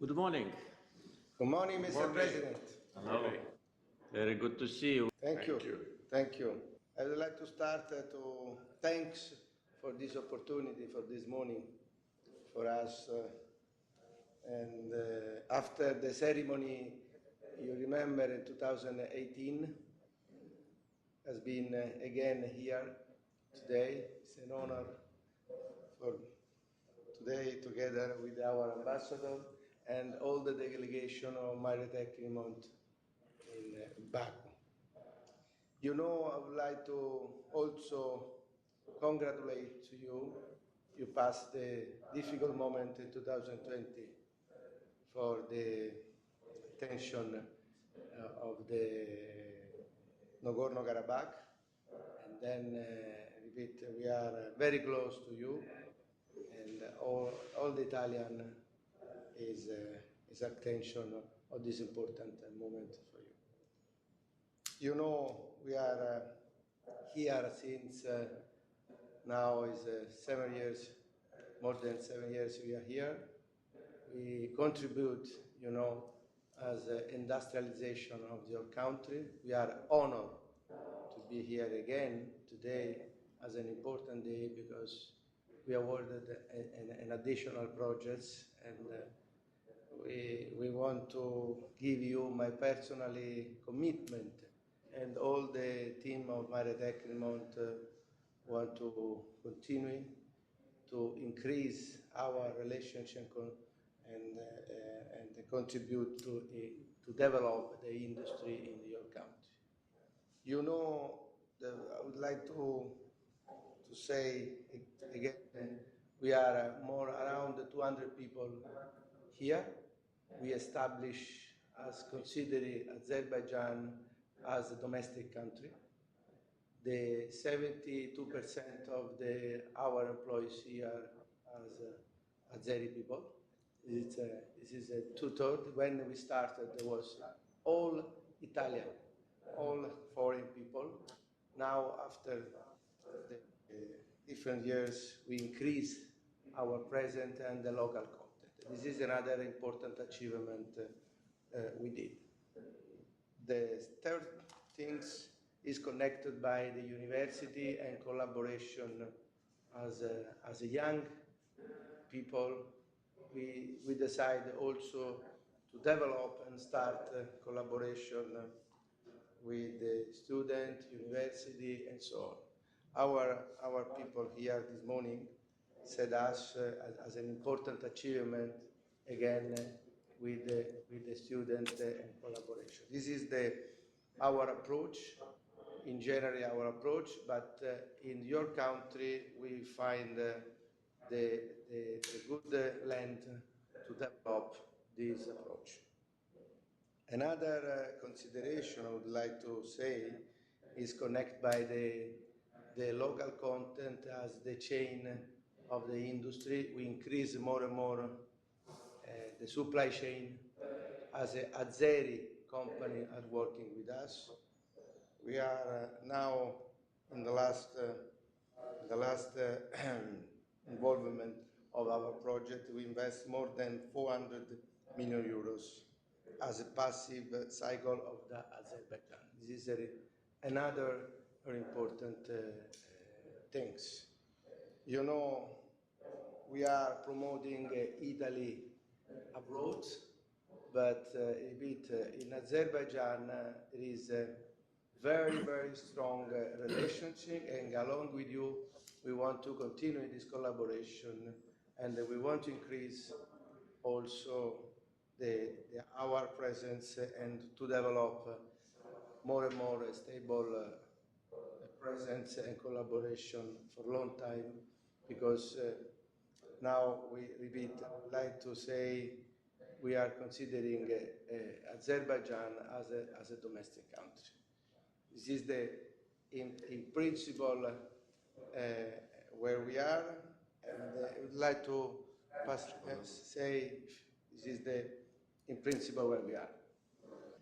Good morning. Good morning, Mr. President. Hello. Very good to see you. Thank you. Thank you. I would like to start to thanks for this opportunity for this morning for us. After the ceremony, you remember in 2018, has been again here today. It's an honor for today, together with our ambassador and all the delegation of Maire Tecnimont in Baku. You know, I would like to also congratulate you. You passed the difficult moment in 2020 for the tension of the Nagorno-Karabakh. And then, repeat, we are very close to you, and all the Italian is attention of this important moment for you. You know, we are here since now is 7 years, more than 7 years we are here. We contribute, you know, as industrialization of your country. We are honored to be here again today as an important day because we awarded an additional projects, and we want to give you my personally commitment, and all the team of Maire Tecnimont want to continue to increase our relationship and contribute to develop the industry in your country. You know, I would like to say again, we are more around 200 people here. We establish as considering Azerbaijan as a domestic country. The 72% of our employees here as Azeri people. This is a 2/3. When we started, there was all Italian, all foreign people. Now, after the different years, we increase our presence and the local content. This is another important achievement we did. The third thing is connected by the university and collaboration as a young people. We decide also to develop and start collaboration with the student, university, and so on. Our people here this morning said us as an important achievement again with the student and collaboration. This is our approach, in general our approach, but in your country we find the good land to develop this approach. Another consideration I would like to say is connected by the local content as the chain of the industry. We increase more and more the supply chain as a Azeri company are working with us. We are now in the last involvement of our project. We invest more than 400 million euros as a passive cycle of the Azerbaijan. This is another very important things. You know, we are promoting Italy abroad, but in Azerbaijan there is a very, very strong relationship, and along with you, we want to continue this collaboration, and we want to increase also our presence and to develop more and more stable presence and collaboration for a long time, because now we like to say we are considering Azerbaijan as a domestic country. This is in principle where we are, and I would like to say this is in principle where we are.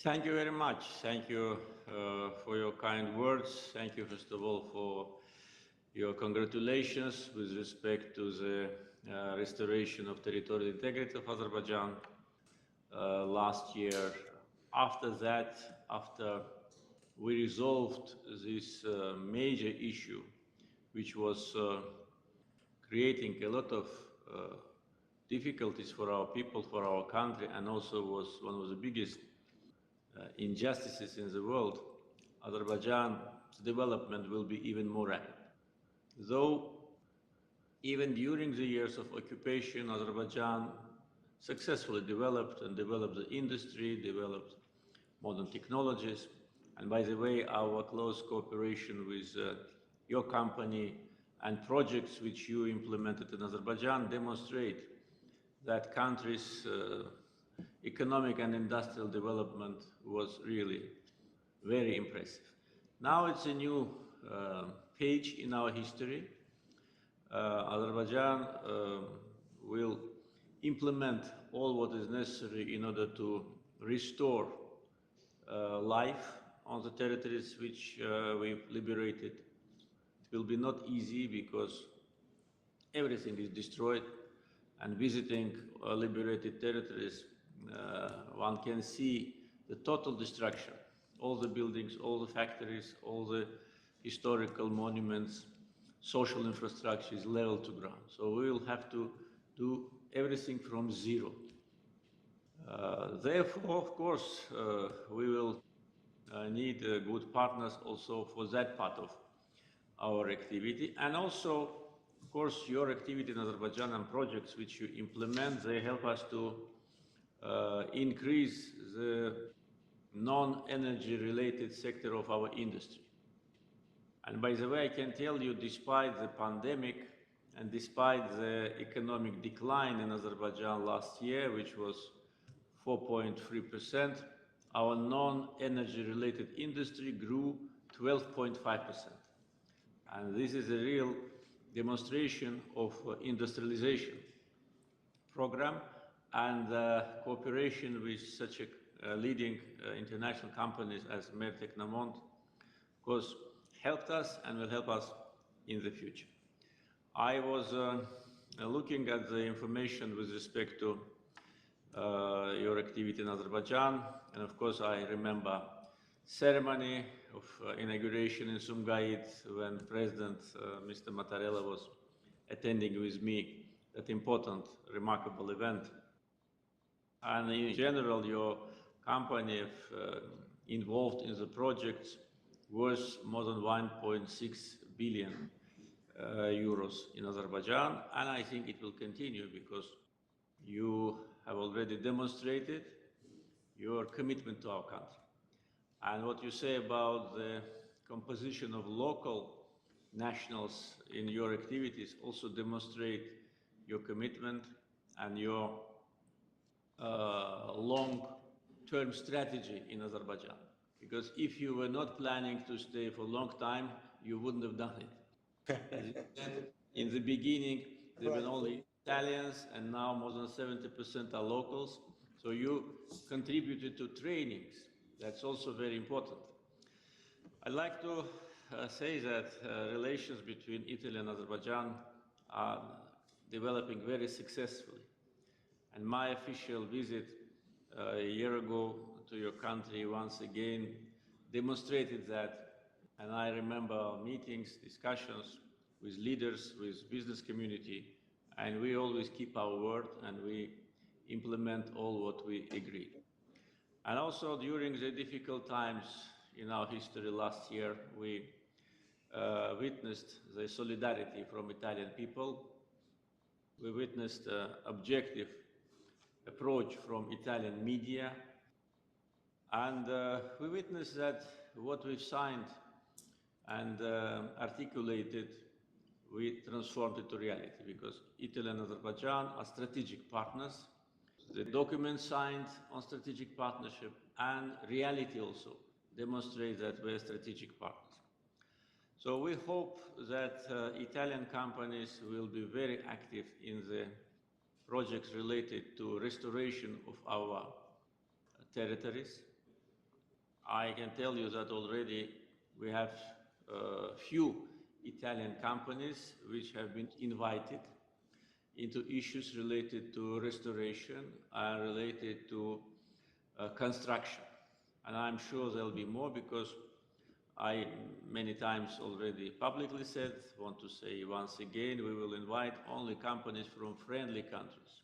Thank you very much. Thank you for your kind words. Thank you, first of all, for your congratulations with respect to the restoration of territorial integrity of Azerbaijan. last year. After that, after we resolved this major issue, which was creating a lot of difficulties for our people, for our country, and also was one of the biggest injustices in the world, Azerbaijan's development will be even more rapid. Though even during the years of occupation, Azerbaijan successfully developed the industry, developed modern technologies. And by the way, our close cooperation with your company and projects which you implemented in Azerbaijan demonstrate that country's economic and industrial development was really very impressive. Now it's a new page in our history. Azerbaijan will implement all what is necessary in order to restore life on the territories which we've liberated. It will be not easy because everything is destroyed, and visiting liberated territories, one can see the total destruction. All the buildings, all the factories, all the historical monuments, social infrastructure is leveled to ground. So we will have to do everything from zero. Therefore, of course, we will need good partners also for that part of our activity. And also, of course, your activity in Azerbaijan and projects which you implement, they help us to increase the non-energy related sector of our industry. And by the way, I can tell you, despite the pandemic and despite the economic decline in Azerbaijan last year, which was 4.3%, our non-energy related industry grew 12.5%. And this is a real demonstration of industrialization program and cooperation with such a leading international companies as Maire Tecnimont, of course, helped us and will help us in the future. I was looking at the information with respect to your activity in Azerbaijan, and of course I remember ceremony of inauguration in Sumgait when President Mr. Mattarella was attending with me that important, remarkable event. And in general, your company involved in the projects worth more than 1.6 billion euros in Azerbaijan, and I think it will continue because you have already demonstrated your commitment to our country. And what you say about the composition of local nationals in your activities also demonstrate your commitment and your long-term strategy in Azerbaijan. Because if you were not planning to stay for a long time, you wouldn't have done it. As you said, in the beginning, there were only Italians, and now more than 70% are locals. So you contributed to trainings. That's also very important. I'd like to say that relations between Italy and Azerbaijan are developing very successfully. And my official visit a year ago to your country once again demonstrated that. And I remember meetings, discussions with leaders, with business community, and we always keep our word and we implement all what we agreed. And also during the difficult times in our history last year, we witnessed the solidarity from Italian people. We witnessed objective approach from Italian media. And we witnessed that what we've signed and articulated, we transformed it to reality, because Italy and Azerbaijan are strategic partners. The documents signed on strategic partnership and reality also demonstrate that we're strategic partners. So we hope that Italian companies will be very active in the projects related to restoration of our territories. I can tell you that already we have few Italian companies which have been invited into issues related to restoration and related to construction. And I'm sure there'll be more because I many times already publicly said, want to say once again, we will invite only companies from friendly countries.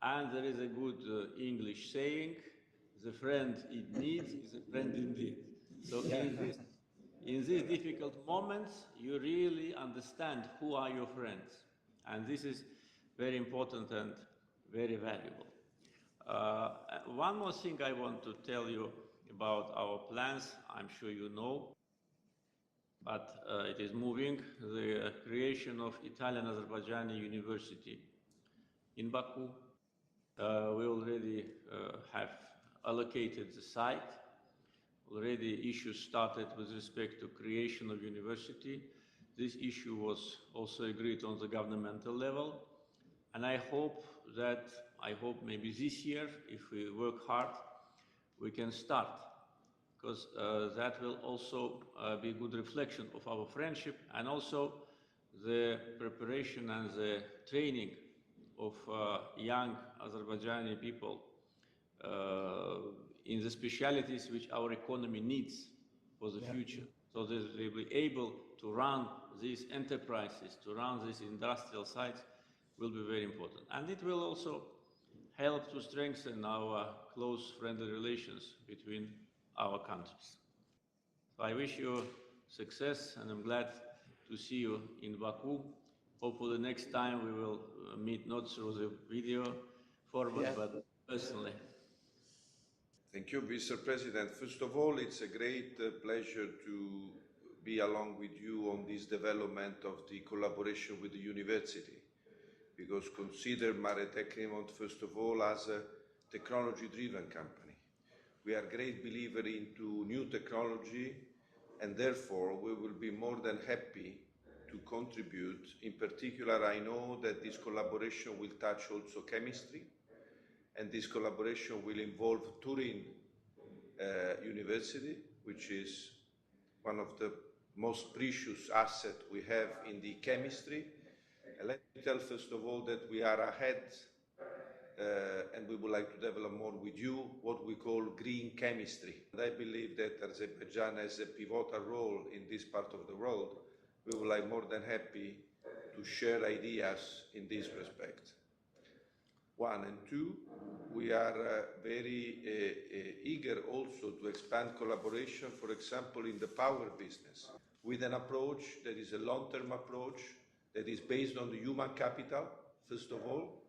And there is a good English saying, the friend it needs is a friend indeed. So in these difficult moments, you really understand who are your friends. And this is very important and very valuable. One more thing I want to tell you about our plans, I'm sure you know, but it is moving, the creation of Italian-Azerbaijani University in Baku. We already have allocated the site. Already issues started with respect to creation of university. This issue was also agreed on the governmental level. And I hope maybe this year, if we work hard, we can start, because that will also be a good reflection of our friendship and also the preparation and the training of young Azerbaijani people in the specialities which our economy needs for the future, so that they will be able to run these enterprises, to run these industrial sites, will be very important. And it will also help to strengthen our close friendly relations between our countries. So I wish you success, and I'm glad to see you in Baku. Hopefully next time we will meet not through the video format, but personally. Thank you, Mr. President. First of all, it's a great pleasure to be along with you on this development of the collaboration with the university, because consider Maire Tecnimont, first of all, as a technology-driven company. We are great believers into new technology, and therefore we will be more than happy to contribute. In particular, I know that this collaboration will touch also chemistry, and this collaboration will involve Turin University, which is one of the most precious assets we have in the chemistry. And let me tell first of all that we are ahead and we would like to develop more with you what we call green chemistry. And I believe that Azerbaijan has a pivotal role in this part of the world. We would like more than happy to share ideas in this respect. One, and two, we are very eager also to expand collaboration, for example, in the power business, with an approach that is a long-term approach that is based on the human capital, first of all,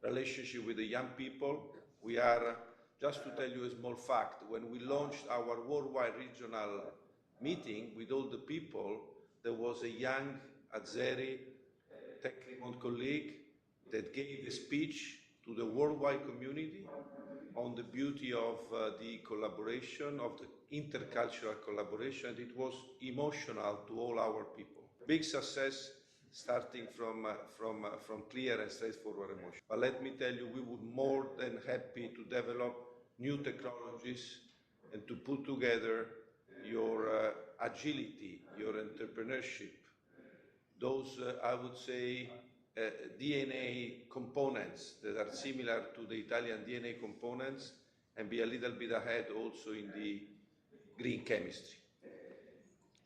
relationship with the young people. We are, just to tell you a small fact, when we launched our worldwide regional meeting with all the people, there was a young Azeri Tecnimont colleague that gave a speech to the worldwide community on the beauty of the collaboration, of the intercultural collaboration, and it was emotional to all our people. Big success starting from clear and straightforward emotion. But let me tell you, we would more than happy to develop new technologies and to put together your agility, your entrepreneurship, those, I would say, DNA components that are similar to the Italian DNA components, and be a little bit ahead also in the green chemistry.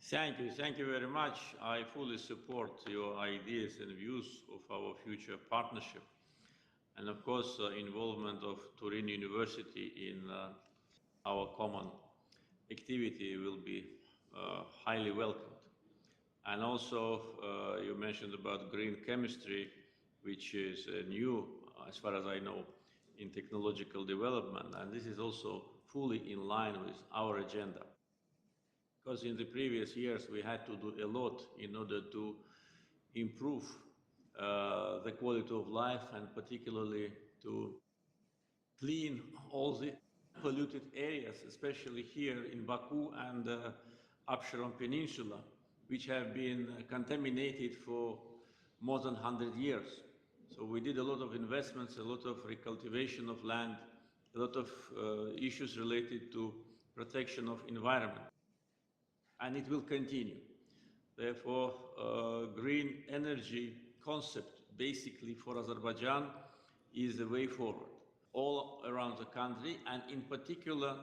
Thank you very much. I fully support your ideas and views of our future partnership. And of course, involvement of Turin University in our common activity will be highly welcomed. And also, you mentioned about green chemistry, which is new, as far as I know, in technological development. And this is also fully in line with our agenda. Because in the previous years, we had to do a lot in order to improve the quality of life, and particularly to clean all the polluted areas, especially here in Baku and Absheron Peninsula, which have been contaminated for more than 100 years. So we did a lot of investments, a lot of recultivation of land, a lot of issues related to protection of environment. And it will continue. Therefore, green energy concept basically for Azerbaijan is the way forward all around the country and in particular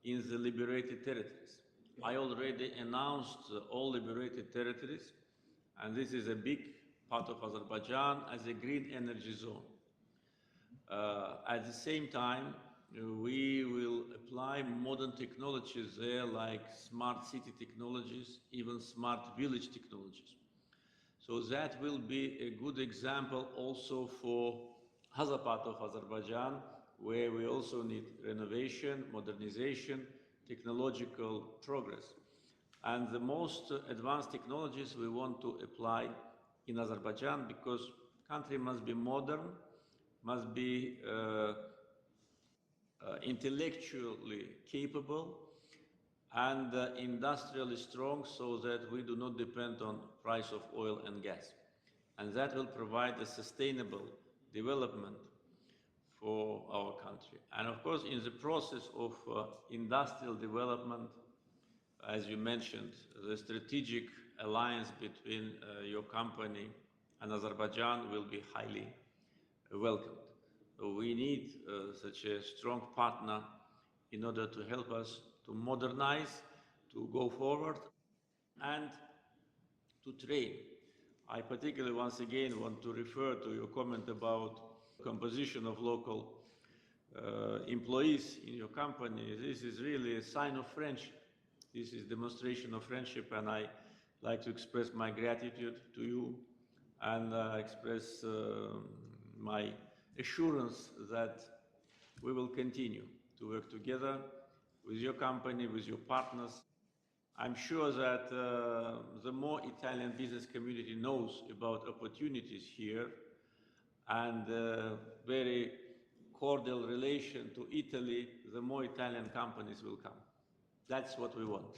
in the liberated territories. I already announced all liberated territories, and this is a big part of Azerbaijan as a green energy zone. At the same time, we will apply modern technologies there like smart city technologies, even smart village technologies. So that will be a good example also for other part of Azerbaijan, where we also need renovation, modernization, technological progress. And the most advanced technologies we want to apply in Azerbaijan because country must be modern, must be intellectually capable and industrially strong so that we do not depend on price of oil and gas. And that will provide a sustainable development for our country. And of course, in the process of industrial development, as you mentioned, the strategic alliance between your company and Azerbaijan will be highly welcomed. So we need such a strong partner in order to help us to modernize, to go forward, and to train. I particularly, once again, want to refer to your comment about composition of local employees in your company. This is really a sign of friendship. This is demonstration of friendship, and I like to express my gratitude to you and express my assurance that we will continue to work together with your company, with your partners. I'm sure that the more Italian business community knows about opportunities here and very cordial relation to Italy, the more Italian companies will come. That's what we want.